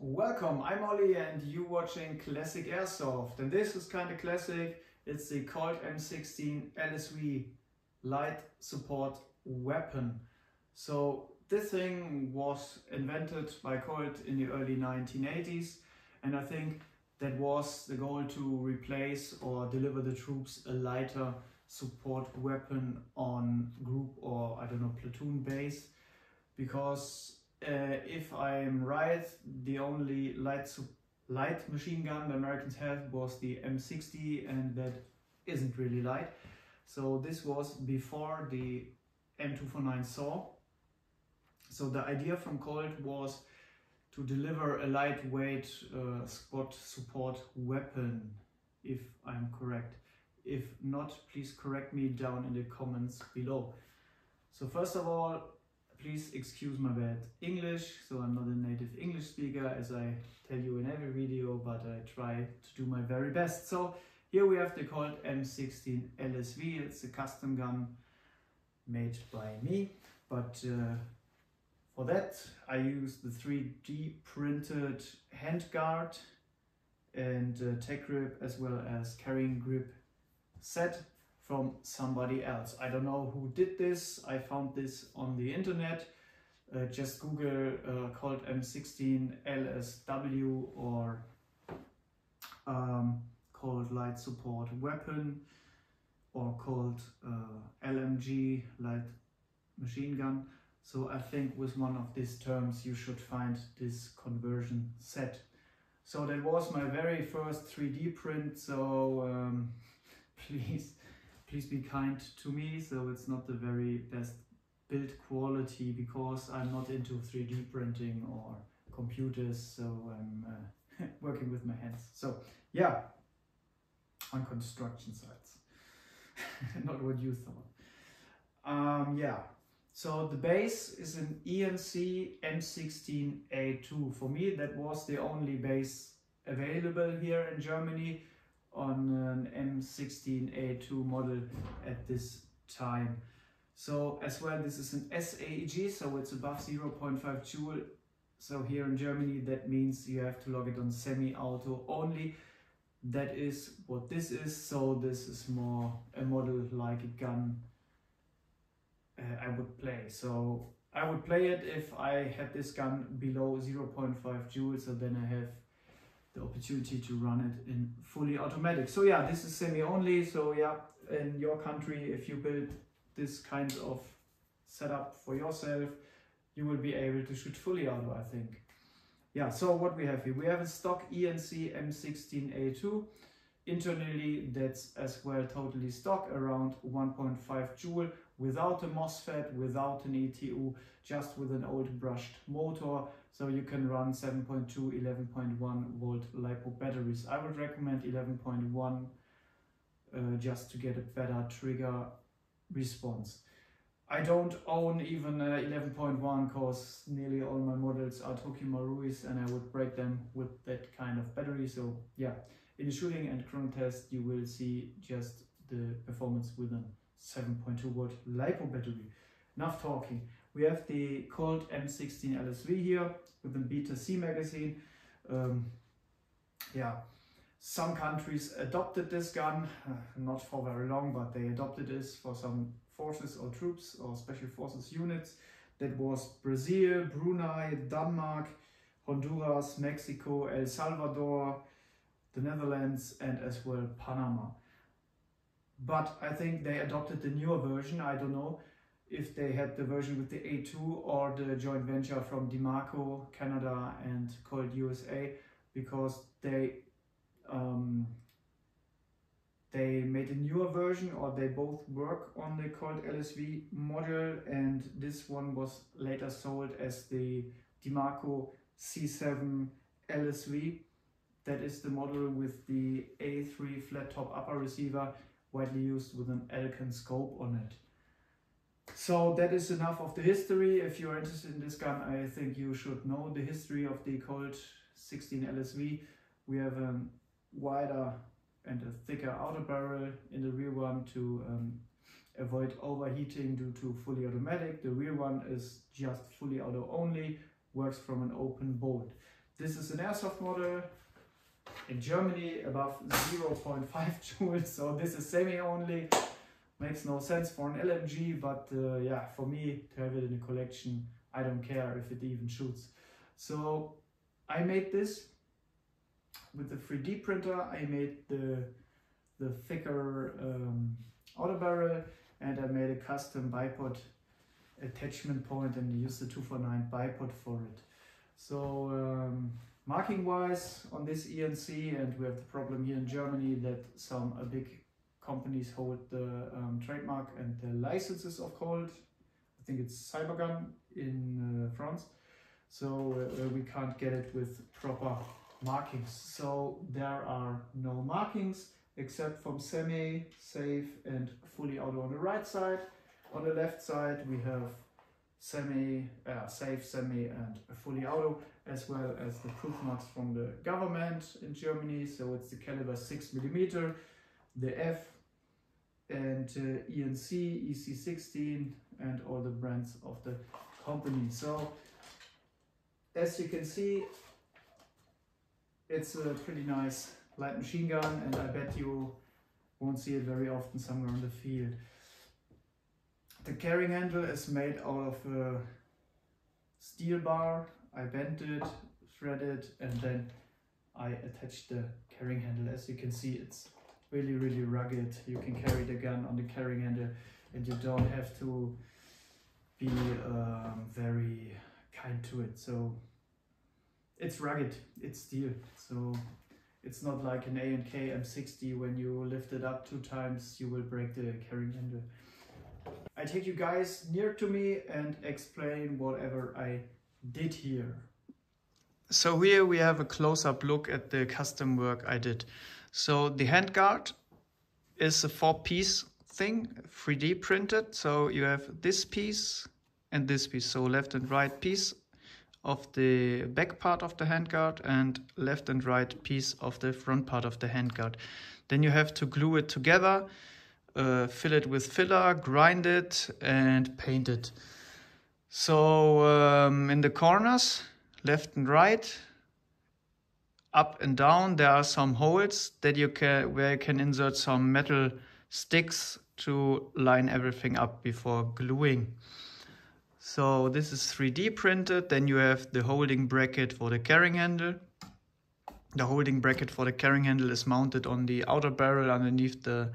Welcome, I'm Ollie and you watching Classic Airsoft, and this is kind of classic. It's the Colt M16 LSW light support weapon. So this thing was invented by Colt in the early 1980s, and I think that was the goal to replace or deliver the troops a lighter support weapon on group or I don't know, platoon base, because if I'm right, the only light machine gun the Americans had was the M60, and that isn't really light. So this was before the M249 SAW. So the idea from Colt was to deliver a lightweight squad support weapon, if I'm correct. If not, please correct me down in the comments below. So first of all, please excuse my bad English, so I'm not a native English speaker, as I tell you in every video, but I try to do my very best. So here we have the Colt M16 LSW. It's a custom gun made by me, but for that I use the 3D printed handguard and tech grip, as well as carrying grip set from somebody else. I don't know who did this. I found this on the internet. Just Google Colt M16 LSW or Colt light support weapon, or Colt LMG light machine gun. So I think with one of these terms you should find this conversion set. So that was my very first 3D print, so please be kind to me. So it's not the very best build quality, because I'm not into 3D printing or computers, so I'm working with my hands. So yeah, on construction sites. Not what you thought. Yeah, so the base is an ENC M16A2. For me, that was the only base available here in Germany on an M16A2 model at this time. So as well, this is an SAEG, so it's above 0.5 joule. So here in Germany, that means you have to log it on semi-auto only. That is what this is. So this is more a model like a gun I would play. So I would play it if I had this gun below 0.5 joules, so then I have the opportunity to run it in fully automatic. So yeah, this is semi-only. So yeah, in your country, if you build this kind of setup for yourself, you will be able to shoot fully auto, I think. Yeah, so what we have here, we have a stock ENC M16A2. Internally, that's as well totally stock, around 1.5 joule, without a MOSFET, without an ETU, just with an old brushed motor. So you can run 7.2, 11.1 volt LiPo batteries. I would recommend 11.1 just to get a better trigger response. I don't own even 11.1 because nearly all my models are Tokyo Maruis, and I would break them with that kind of battery. So yeah, in the shooting and chrono test you will see just the performance with a 7.2 volt LiPo battery. Enough talking. We have the Colt M16 LSW here with a Beta C magazine. Yeah, some countries adopted this gun, not for very long, but they adopted this for some forces or troops or special forces units. That was Brazil, Brunei, Denmark, Honduras, Mexico, El Salvador, the Netherlands, and as well Panama. But I think they adopted the newer version. I don't know if they had the version with the A2 or the joint venture from DiMarco, Canada, and Colt USA, because they made a newer version, or they both work on the Colt LSW model, and this one was later sold as the DiMarco C7 LSW. That is the model with the A3 flat top upper receiver, widely used with an Elkin scope on it. So that is enough of the history. If you're interested in this gun, I think you should know the history of the Colt 16 LSW. We have a wider and a thicker outer barrel in the rear one to avoid overheating due to fully automatic. The rear one is just fully auto only, works from an open bolt. This is an Airsoft model. In Germany above 0.5 joules, so this is semi only. Makes no sense for an LMG, but yeah, for me to have it in a collection, I don't care if it even shoots. So I made this with the 3D printer. I made the thicker outer barrel, and I made a custom bipod attachment point and used the 249 bipod for it. So marking wise on this ENC, and we have the problem here in Germany that some big companies hold the trademark and the licenses of Colt. I think it's Cybergun in France. So we can't get it with proper markings. So there are no markings except from semi, safe and fully auto on the right side. On the left side we have semi, safe, semi and fully auto, as well as the proof marks from the government in Germany. So it's the caliber 6mm, the F and ENC, EC16 and all the brands of the company. So as you can see, it's a pretty nice light machine gun, and I bet you won't see it very often somewhere on the field. The carrying handle is made out of a steel bar. I bent it, threaded, and then I attached the carrying handle. As you can see, it's really, really rugged. You can carry the gun on the carrying handle, and you don't have to be very kind to it. So it's rugged, it's steel. So it's not like an A&K M60. When you lift it up 2 times, you will break the carrying handle. I take you guys near to me and explain whatever I did here. So here we have a close-up look at the custom work I did. So the handguard is a 4-piece thing, 3D printed. So you have this piece and this piece, so left and right piece of the back part of the handguard and left and right piece of the front part of the handguard. Then you have to glue it together, fill it with filler, grind it and paint it. So in the corners, left and right, up and down, there are some holes that where you can insert some metal sticks to line everything up before gluing. So this is 3D printed. Then you have the holding bracket for the carrying handle. The holding bracket for the carrying handle is mounted on the outer barrel underneath the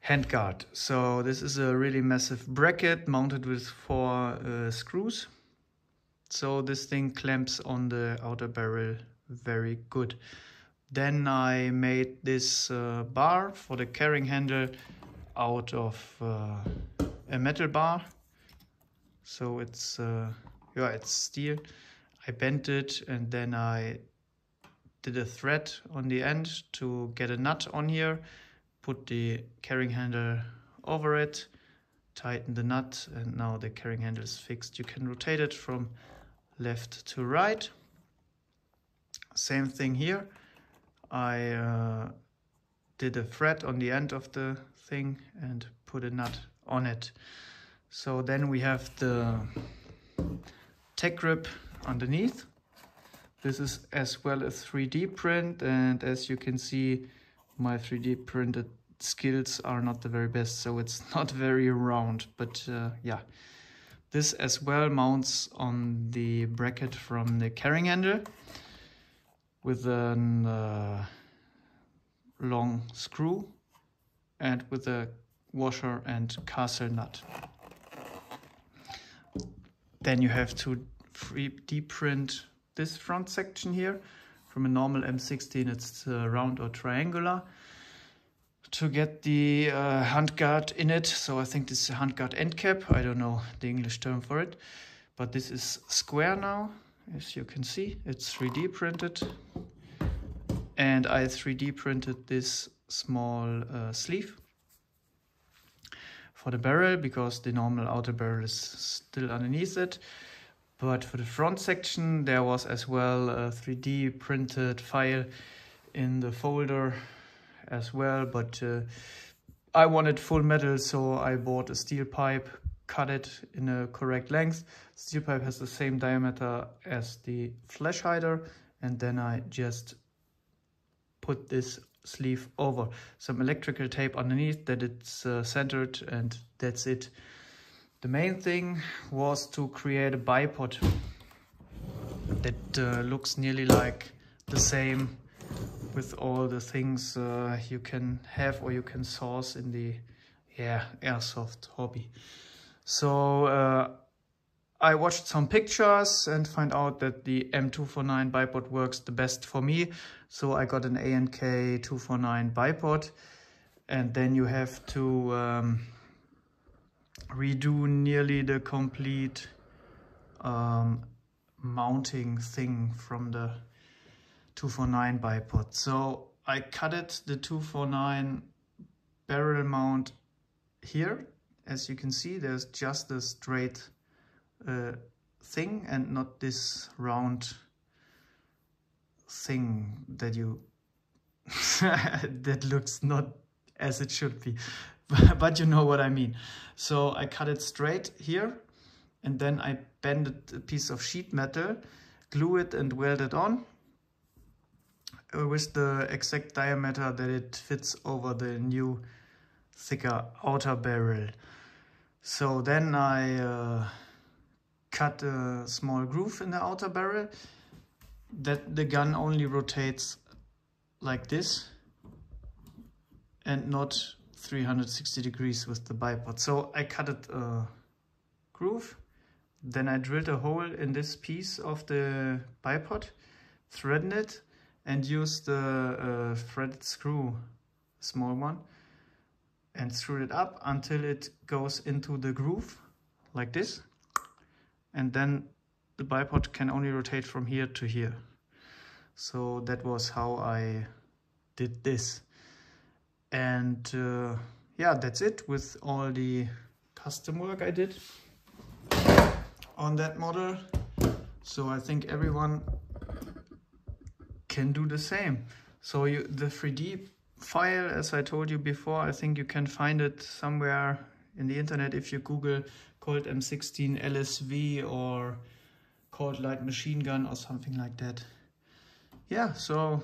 handguard. So this is a really massive bracket mounted with 4 screws. So this thing clamps on the outer barrel very good. Then I made this bar for the carrying handle out of a metal bar. So it's it's steel. I bent it and then I did a thread on the end to get a nut on here. Put the carrying handle over it, tighten the nut, and now the carrying handle is fixed. You can rotate it from left to right. Same thing here. I did a thread on the end of the thing and put a nut on it. So then we have the tech grip underneath. This is as well a 3D print, and as you can see, my 3D printed skills are not the very best, so it's not very round, but yeah. This as well mounts on the bracket from the carrying handle with a long screw and with a washer and castle nut. Then you have to 3D print this front section here. From a normal M16 it's round or triangular. To get the handguard in it, so I think this is a handguard end cap. I don't know the English term for it, but this is square now. As you can see, it's 3D printed. And I 3D printed this small sleeve for the barrel, because the normal outer barrel is still underneath it. But for the front section there was as well a 3D printed file in the folder as well, but I wanted full metal, so I bought a steel pipe cut it in a correct length. Steel pipe has the same diameter as the flash hider, and then I just put this sleeve over some electrical tape underneath that it's centered, and that's it. The main thing was to create a bipod that looks nearly like the same with all the things you can have or you can source in the airsoft hobby. So I watched some pictures and find out that the M249 bipod works the best for me. So I got an ANK 249 bipod, and then you have to redo nearly the complete mounting thing from the 249 bipod. So I cut it, the 249 barrel mount here. As you can see, there's just a straight thing and not this round thing that you that looks not as it should be, but you know what I mean. So I cut it straight here, and then I bended a piece of sheet metal, glue it and weld it on with the exact diameter that it fits over the new thicker outer barrel. So then I cut a small groove in the outer barrel that the gun only rotates like this and not 360 degrees with the bipod. So I cut it a groove, then I drilled a hole in this piece of the bipod, threaded it, and used the threaded screw, small one, and screwed it up until it goes into the groove like this, and then the bipod can only rotate from here to here. So that was how I did this. And yeah, that's it with all the custom work I did on that model. So I think everyone can do the same. So the 3D file, as I told you before, I think you can find it somewhere in the internet if you Google Colt M16 LSW or Colt light machine gun or something like that. Yeah, so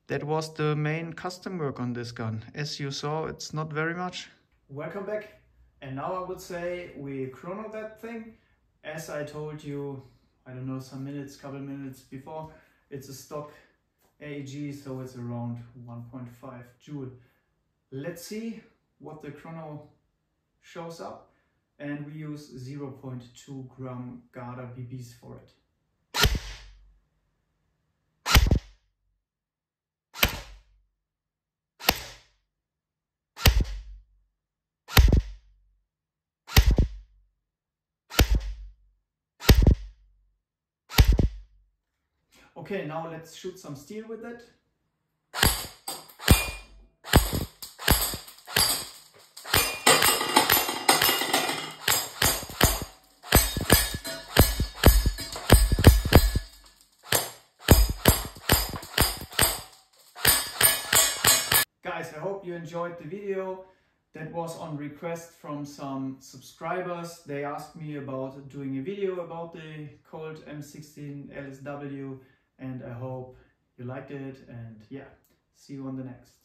that was the main custom work on this gun. As you saw, it's not very much. Welcome back. And now I would say we chrono that thing. As I told you, I don't know, couple minutes before, it's a stock AEG, so it's around 1.5 joule. Let's see what the chrono shows up. And we use 0.2 gram Garda BBs for it. Okay, now let's shoot some steel with it. Guys, I hope you enjoyed the video. That was on request from some subscribers. They asked me about doing a video about the Colt M16 LSW, and I hope you liked it, and yeah, see you on the next.